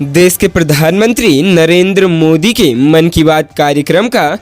देश के प्रधानमंत्री नरेंद्र मोदी के मन की बात कार्यक्रम का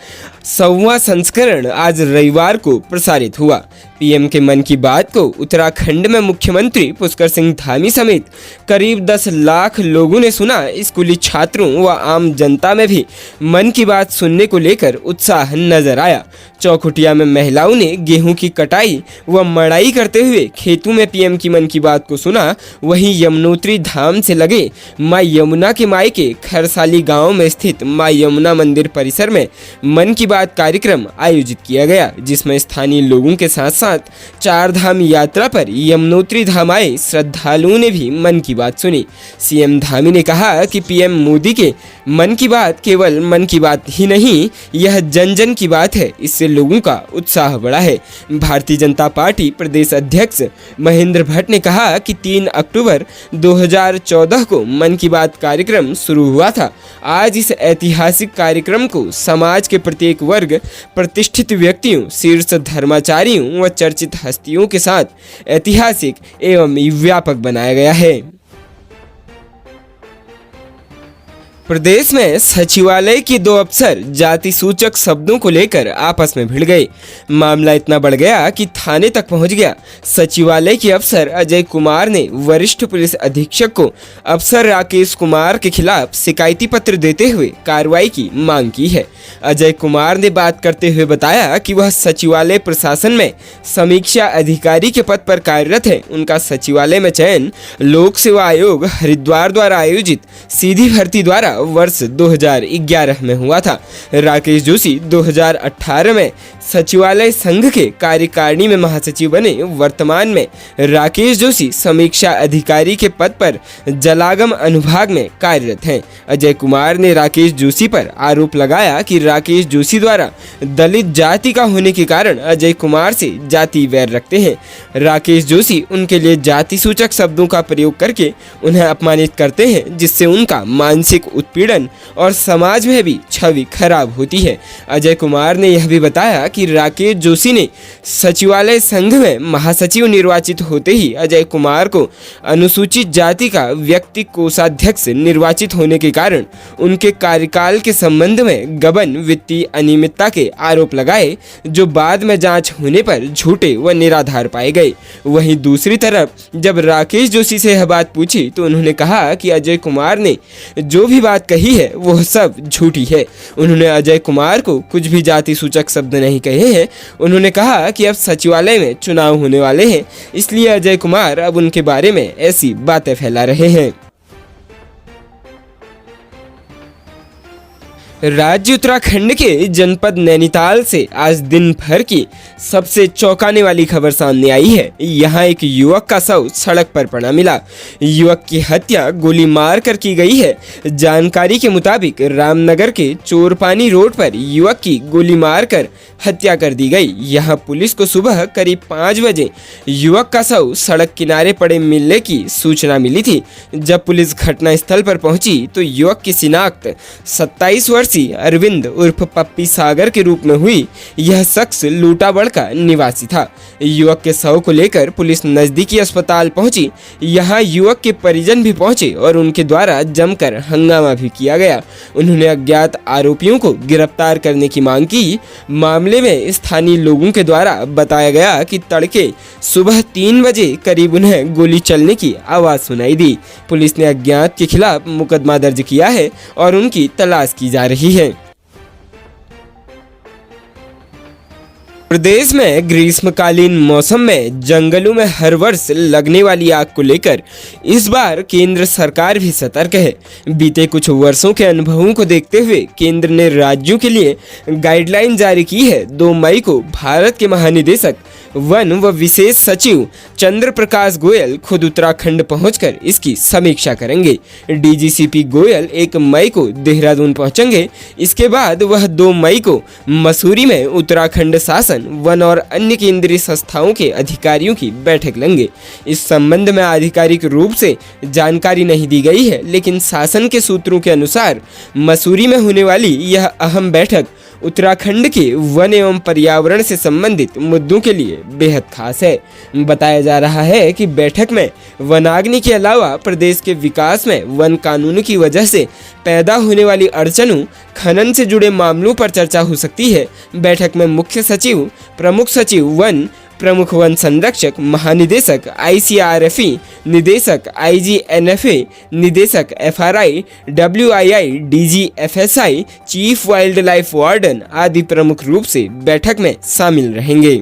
100वां संस्करण आज रविवार को प्रसारित हुआ। पीएम के मन की बात को उत्तराखंड में मुख्यमंत्री पुष्कर सिंह धामी समेत करीब 10 लाख लोगों ने सुना। स्कूली छात्रों व आम जनता में भी मन की बात सुनने को लेकर उत्साह नजर आया। चौखुटिया में महिलाओं ने गेहूं की कटाई व मड़ाई करते हुए खेतों में पीएम की मन की बात को सुना। वहीं यमुनोत्री धाम से लगे मां यमुना के मायके खरसाली गांव में स्थित मां यमुना मंदिर परिसर में मन की बात कार्यक्रम आयोजित किया गया, जिसमें स्थानीय लोगों के साथ साथ चार धाम यात्रा पर यमुनोत्री धाम आए श्रद्धालुओं ने भी मन की बात सुनी। सीएम धामी ने कहा कि पीएम मोदी के मन की बात केवल मन की बात ही नहीं, यह जन जन की बात है। इससे लोगों का उत्साह बढ़ा है। भारतीय जनता पार्टी प्रदेश अध्यक्ष महेंद्र भट्ट ने कहा कि 3 अक्टूबर 2014 को मन की बात कार्यक्रम शुरू हुआ था। आज इस ऐतिहासिक कार्यक्रम को समाज के प्रत्येक वर्ग, प्रतिष्ठित व्यक्तियों, शीर्ष धर्माचार्यों व चर्चित हस्तियों के साथ ऐतिहासिक एवं व्यापक बनाया गया है। प्रदेश में सचिवालय के 2 अफसर जाति सूचक शब्दों को लेकर आपस में भिड़ गए। मामला इतना बढ़ गया कि थाने तक पहुंच गया। सचिवालय के अफसर अजय कुमार ने वरिष्ठ पुलिस अधीक्षक को अफसर राकेश कुमार के खिलाफ शिकायती पत्र देते हुए कार्रवाई की मांग की है। अजय कुमार ने बात करते हुए बताया कि वह सचिवालय प्रशासन में समीक्षा अधिकारी के पद पर कार्यरत है। उनका सचिवालय में चयन लोक सेवा आयोग हरिद्वार द्वारा आयोजित सीधी भर्ती द्वारा वर्ष 2011 में हुआ था। राकेश जोशी 2018 में सचिवालय संघ के कार्यकारिणी में महासचिव बने। वर्तमान में राकेश जोशी समीक्षा अधिकारी के पद पर जलागम अनुभाग में कार्यरत हैं। अजय कुमार ने राकेश जोशी पर आरोप लगाया कि राकेश जोशी द्वारा दलित जाति का होने के कारण अजय कुमार से जाति वैर रखते हैं। राकेश जोशी उनके लिए जाति सूचक शब्दों का प्रयोग करके उन्हें अपमानित करते हैं, जिससे उनका मानसिक उत्पीड़न और समाज में भी छवि खराब होती है। अजय कुमार ने यह भी बताया कि राकेश जोशी ने सचिवालय संघ में महासचिव निर्वाचित होते ही अजय कुमार को अनुसूचित जाति का व्यक्ति कोषाध्यक्ष निर्वाचित होने के कारण उनके कार्यकाल के संबंध में गबन वित्तीय अनियमितता के आरोप लगाए, जो बाद में जांच होने पर झूठे व निराधार पाए गए। वहीं दूसरी तरफ जब राकेश जोशी से यह बात पूछी तो उन्होंने कहा कि अजय कुमार ने जो भी बात कही है वह सब झूठी है। उन्होंने अजय कुमार को कुछ भी जाति सूचक शब्द नहीं कहे हैं। उन्होंने कहा कि अब सचिवालय में चुनाव होने वाले हैं, इसलिए अजय कुमार अब उनके बारे में ऐसी बातें फैला रहे हैं। राज्य उत्तराखंड के जनपद नैनीताल से आज दिन भर की सबसे चौंकाने वाली खबर सामने आई है। यहाँ एक युवक का शव सड़क पर पड़ा मिला। युवक की हत्या गोली मारकर की गई है। जानकारी के मुताबिक रामनगर के चोरपानी रोड पर युवक की गोली मारकर हत्या कर दी गई। यहाँ पुलिस को सुबह करीब 5 बजे युवक का शव सड़क किनारे पड़े मिलने की सूचना मिली थी। जब पुलिस घटनास्थल पर पहुंची तो युवक की शिनाख्त 27 वर्षीय अरविंद उर्फ पप्पी सागर के रूप में हुई। यह शख्स लूटाबड़ का निवासी था। युवक के शव को लेकर पुलिस नजदीकी अस्पताल पहुंची। यहां युवक के परिजन भी पहुंचे और उनके द्वारा जमकर हंगामा भी किया गया। उन्होंने अज्ञात आरोपियों को गिरफ्तार करने की मांग की। मामले में स्थानीय लोगों के द्वारा बताया गया कि तड़के सुबह 3 बजे करीब उन्हें गोली चलने की आवाज सुनाई दी। पुलिस ने अज्ञात के खिलाफ मुकदमा दर्ज किया है और उनकी तलाश की जा रही है। प्रदेश में ग्रीष्मकालीन मौसम में जंगलों में हर वर्ष लगने वाली आग को लेकर इस बार केंद्र सरकार भी सतर्क है। बीते कुछ वर्षों के अनुभवों को देखते हुए केंद्र ने राज्यों के लिए गाइडलाइन जारी की है। 2 मई को भारत के महानिदेशक वन व विशेष सचिव चंद्र प्रकाश गोयल खुद उत्तराखंड पहुंचकर इसकी समीक्षा करेंगे। डीजीसीपी गोयल 1 मई को देहरादून पहुंचेंगे। इसके बाद वह 2 मई को मसूरी में उत्तराखंड शासन, वन और अन्य केंद्रीय संस्थाओं के अधिकारियों की बैठक लेंगे। इस संबंध में आधिकारिक रूप से जानकारी नहीं दी गई है, लेकिन शासन के सूत्रों के अनुसार मसूरी में होने वाली यह अहम बैठक उत्तराखंड के वन एवं पर्यावरण से संबंधित मुद्दों के लिए बेहद खास है। बताया जा रहा है कि बैठक में वनाग्नि के अलावा प्रदेश के विकास में वन कानून की वजह से पैदा होने वाली अड़चनों, खनन से जुड़े मामलों पर चर्चा हो सकती है। बैठक में मुख्य सचिव, प्रमुख सचिव वन, प्रमुख वन संरक्षक, महानिदेशक ICRFE, निदेशक IGNFA, निदेशक FRI, WII, DG FSI, chief wild life warden आदि प्रमुख रूप से बैठक में शामिल रहेंगे।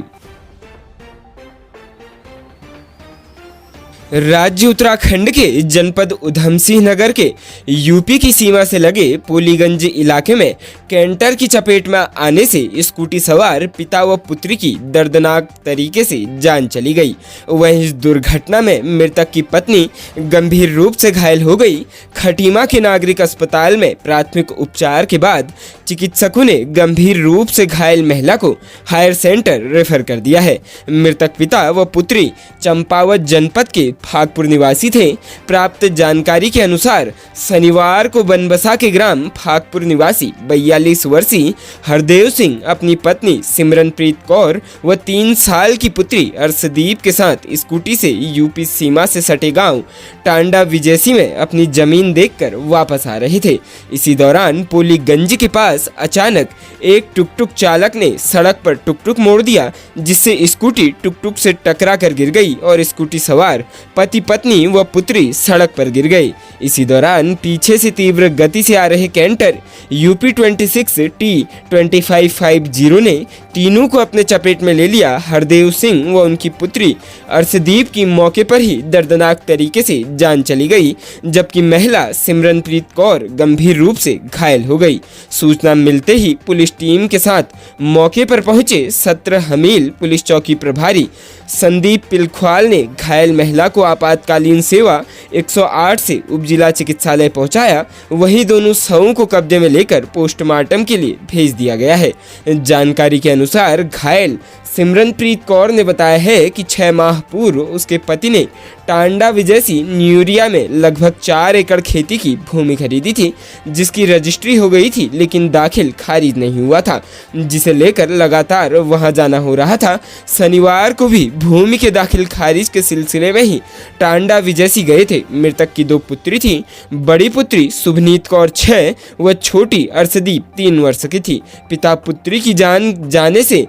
राज्य उत्तराखंड के जनपद उधम सिंह नगर के यूपी की सीमा से लगे पोलीगंज इलाके में कैंटर की चपेट में आने से स्कूटी सवार पिता व पुत्री की दर्दनाक तरीके से जान चली गई। वहीं इस दुर्घटना में मृतक की पत्नी गंभीर रूप से घायल हो गई। खटीमा के नागरिक अस्पताल में प्राथमिक उपचार के बाद चिकित्सकों ने गंभीर रूप से घायल महिला को हायर सेंटर रेफर कर दिया है। मृतक पिता व पुत्री चंपावत जनपद के फागपुर निवासी थे। प्राप्त जानकारी के अनुसार शनिवार को बनबसा के ग्राम फागपुर निवासी 42 वर्षीय हरदेव सिंह अपनी पत्नी सिमरनप्रीत कौर व 3 साल की पुत्री अर्शदीप के साथ स्कूटी से यूपी सीमा से सटे गांव टांडा विजयसी में अपनी जमीन देखकर वापस आ रहे थे। इसी दौरान पोलीगंज के पास अचानक एक टुकटुक चालक ने सड़क पर टुकटुक मोड़ दिया, जिससे स्कूटी टुकटुक से टकरा कर गिर गई और स्कूटी सवार पति पत्नी व पुत्री सड़क पर गिर गई। इसी दौरान पीछे से तीव्र गति से आ रहे कैंटर UP 26 T2550 ने तीनों को अपने चपेट में ले लिया। हरदेव सिंह व उनकी पुत्री अर्शदीप की मौके पर ही दर्दनाक तरीके से जान चली गई, जबकि महिला सिमरनप्रीत कौर गंभीर रूप से घायल हो गई। सूचना मिलते ही पुलिस टीम के साथ मौके पर पहुंचे सत्र हमील पुलिस चौकी प्रभारी संदीप पिलख्वाल ने घायल महिला को आपातकालीन सेवा 108 से उपजिला चिकित्सालय पहुंचाया। वहीं दोनों शवों को कब्जे में लेकर पोस्टमार्टम के लिए भेज दिया गया है। जानकारी के अनुसार घायल सिमरनप्रीत कौर ने बताया है कि 6 माह पूर्व उसके पति ने टांडा विजयसी न्यूरिया में लगभग 4 एकड़ खेती की भूमि खरीदी थी, जिसकी रजिस्ट्री हो गई थी लेकिन दाखिल खारिज नहीं हुआ था, जिसे लेकर लगातार वहां जाना हो रहा था। शनिवार को भी भूमि के दाखिल खारिज के सिलसिले में ही टांडा विजयसी गए थे। मृतक की 2 पुत्री थी। बड़ी पुत्री शुभनीत कौर 6 व छोटी अर्शदीप 3 वर्ष की थी। पिता पुत्री की जान जाने से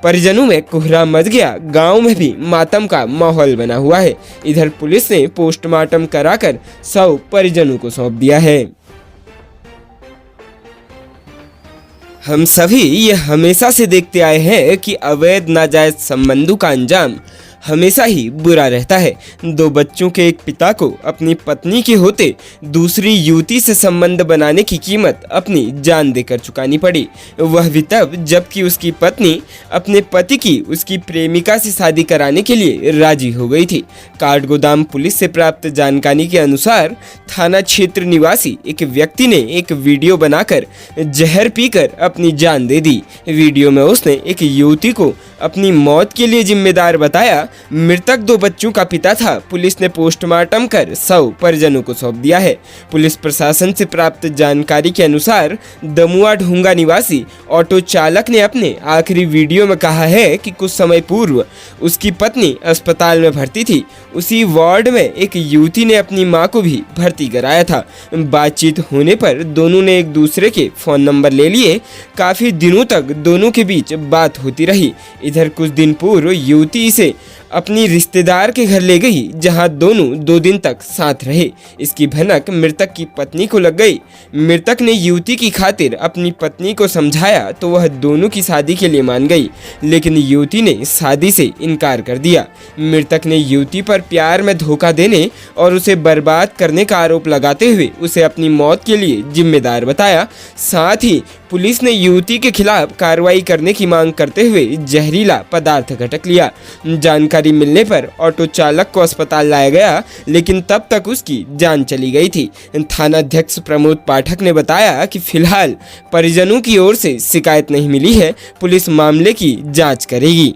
परिजनों में कोहरा मच गया। गांव में भी मातम का माहौल बना हुआ है। इधर पुलिस ने पोस्टमार्टम कराकर शव परिजनों को सौंप दिया है। हम सभी ये हमेशा से देखते आए हैं कि अवैध नाजायज संबंधों का अंजाम हमेशा ही बुरा रहता है। 2 बच्चों के एक पिता को अपनी पत्नी के होते दूसरी युवती से संबंध बनाने की कीमत अपनी जान देकर चुकानी पड़ी। वह भी तब जबकि उसकी पत्नी अपने पति की उसकी प्रेमिका से शादी कराने के लिए राजी हो गई थी। काठगोदाम पुलिस से प्राप्त जानकारी के अनुसार थाना क्षेत्र निवासी एक व्यक्ति ने एक वीडियो बनाकर जहर पीकर अपनी जान दे दी। वीडियो में उसने एक युवती को अपनी मौत के लिए जिम्मेदार बताया। मृतक 2 बच्चों का पिता था। पुलिस ने पोस्टमार्टम कर शव परिजनों को सौंप दिया है। पुलिस प्रशासन से प्राप्त जानकारी के अनुसार दमुआ ढूंगा निवासी ऑटो चालक ने अपने आखिरी वीडियो में कहा है कि कुछ समय पूर्व उसकी पत्नी अस्पताल में भर्ती थी। उसी वार्ड में एक युवती ने अपनी मां को भी भर्ती कराया था। बातचीत होने पर दोनों ने एक दूसरे के फोन नंबर ले लिए। काफी दिनों तक दोनों के बीच बात होती रही। इधर कुछ दिन पूर्व युवती इसे अपनी रिश्तेदार के घर ले गई, जहां दोनों 2 दिन तक साथ रहे। इसकी भनक मृतक की पत्नी को लग गई। मृतक ने युवती की खातिर अपनी पत्नी को समझाया तो वह दोनों की शादी के लिए मान गई, लेकिन युवती ने शादी से इनकार कर दिया। मृतक ने युवती पर प्यार में धोखा देने और उसे बर्बाद करने का आरोप लगाते हुए उसे अपनी मौत के लिए जिम्मेदार बताया। साथ ही पुलिस ने युवती के खिलाफ कार्रवाई करने की मांग करते हुए जहरीला पदार्थ घटक लिया। जानकारी मिलने पर ऑटो चालक को अस्पताल लाया गया, लेकिन तब तक उसकी जान चली गई थी। थानाध्यक्ष प्रमोद पाठक ने बताया कि फिलहाल परिजनों की ओर से शिकायत नहीं मिली है। पुलिस मामले की जांच करेगी।